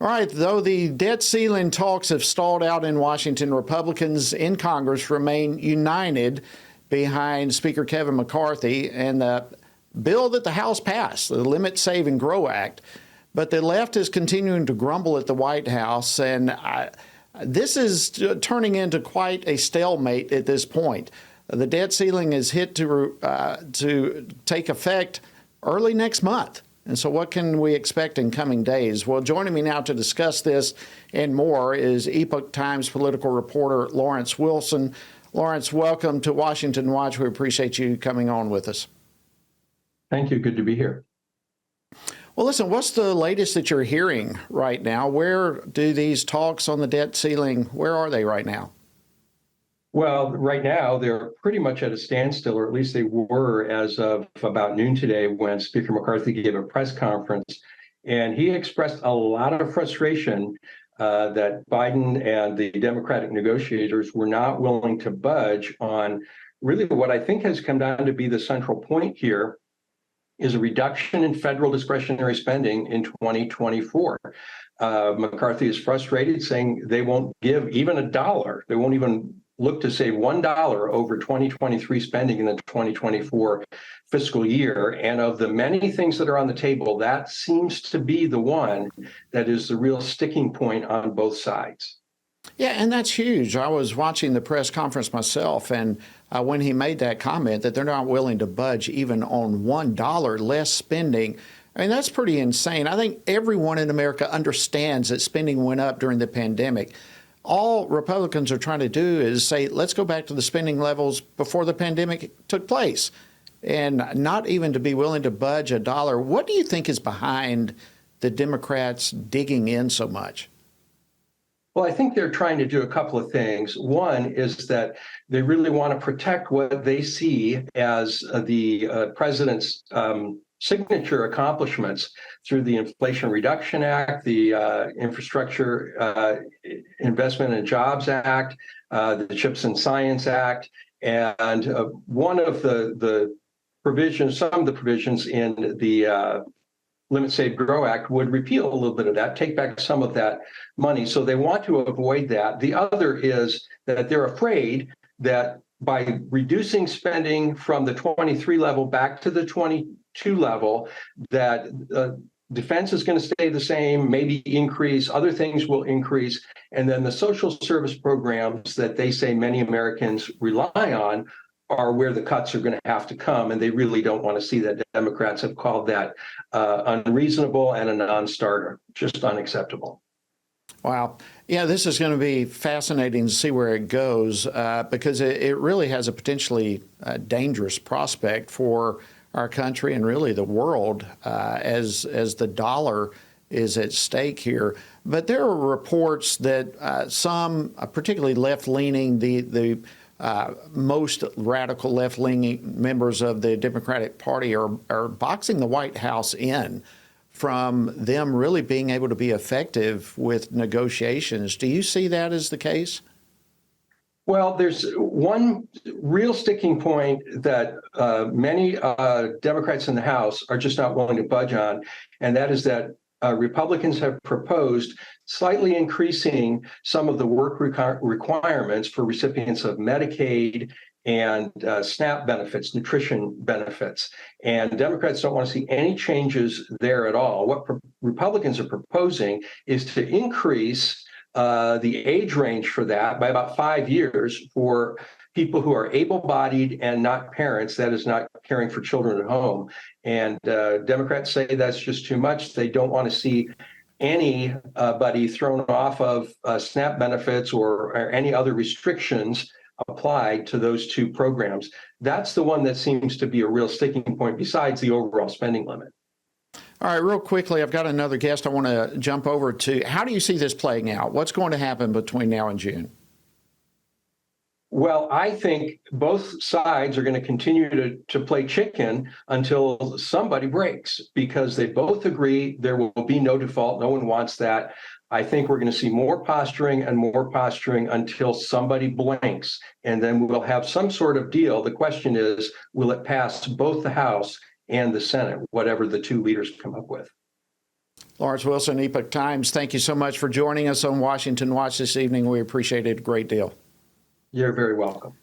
All right, though the debt ceiling talks have stalled out in Washington, Republicans in Congress remain united behind Speaker Kevin McCarthy and the bill that the House passed, the Limit, Save, and Grow Act. But the left is continuing to grumble at the White House, and this is turning into quite a stalemate at this point. The debt ceiling is hit to take effect early next month. And so what can we expect in coming days? Well, joining me now to discuss this and more is Epoch Times political reporter Lawrence Wilson. Lawrence, welcome to Washington Watch. We appreciate you coming on with us. Thank you. Good to be here. Well, listen, what's the latest that you're hearing right now? Where do these talks on the debt ceiling, where are they right now? Well, right now, they're pretty much at a standstill, or at least they were as of about noon today when Speaker McCarthy gave a press conference. And he expressed a lot of frustration that Biden and the Democratic negotiators were not willing to budge on really what I think has come down to be the central point here is a reduction in federal discretionary spending in 2024. McCarthy is frustrated, saying they won't give even a dollar. They won't even look to save $1 over 2023 spending in the 2024 fiscal year. And of the many things that are on the table, that seems to be the one that is the real sticking point on both sides. Yeah, and that's huge. I was watching the press conference myself, and when he made that comment that they're not willing to budge even on $1 less spending, I mean, that's pretty insane. I think everyone in America understands that spending went up during the pandemic. All Republicans are trying to do is say, let's go back to the spending levels before the pandemic took place, and not even to be willing to budge a dollar. What do you think is behind the Democrats digging in so much? Well, I think they're trying to do a couple of things. One is that they really want to protect what they see as the president's signature accomplishments through the Inflation Reduction Act, the Infrastructure Investment and Jobs Act, the CHIPS and Science Act, and one of the provisions, some of the provisions in the Limit, Save, Grow Act would repeal a little bit of that, take back some of that money. So they want to avoid that. The other is that they're afraid that by reducing spending from the 23 level back to the 22 level, that defense is going to stay the same, maybe increase, other things will increase. And then the social service programs that they say many Americans rely on are where the cuts are going to have to come. And they really don't want to see that. Democrats have called that unreasonable and a non-starter, just unacceptable. Wow. Yeah, this is going to be fascinating to see where it goes because it really has a potentially dangerous prospect for our country and really the world as the dollar is at stake here. But there are reports that some, particularly left-leaning, the most radical left-leaning members of the Democratic Party are boxing the White House in from them really being able to be effective with negotiations. Do you see that as the case? Well, there's one real sticking point that many Democrats in the House are just not willing to budge on, and that is that Republicans have proposed slightly increasing some of the work requirements for recipients of Medicaid and SNAP benefits, nutrition benefits. And Democrats don't want to see any changes there at all. What Republicans are proposing is to increase the age range for that by about 5 years for people who are able-bodied and not parents, that is not caring for children at home. And Democrats say that's just too much. They don't want to see anybody thrown off of SNAP benefits or any other restrictions applied to those two programs. That's the one that seems to be a real sticking point besides the overall spending limit. All right, real quickly, I've got another guest I want to jump over to. How do you see this playing out? What's going to happen between now and June? Well, I think both sides are going to continue to play chicken until somebody breaks, because they both agree there will be no default. No one wants that. I think we're going to see more posturing and more posturing until somebody blinks, and then we'll have some sort of deal. The question is, will it pass both the House and the Senate, whatever the two leaders come up with? Lawrence Wilson, Epoch Times, thank you so much for joining us on Washington Watch this evening. We appreciate it a great deal. You're very welcome.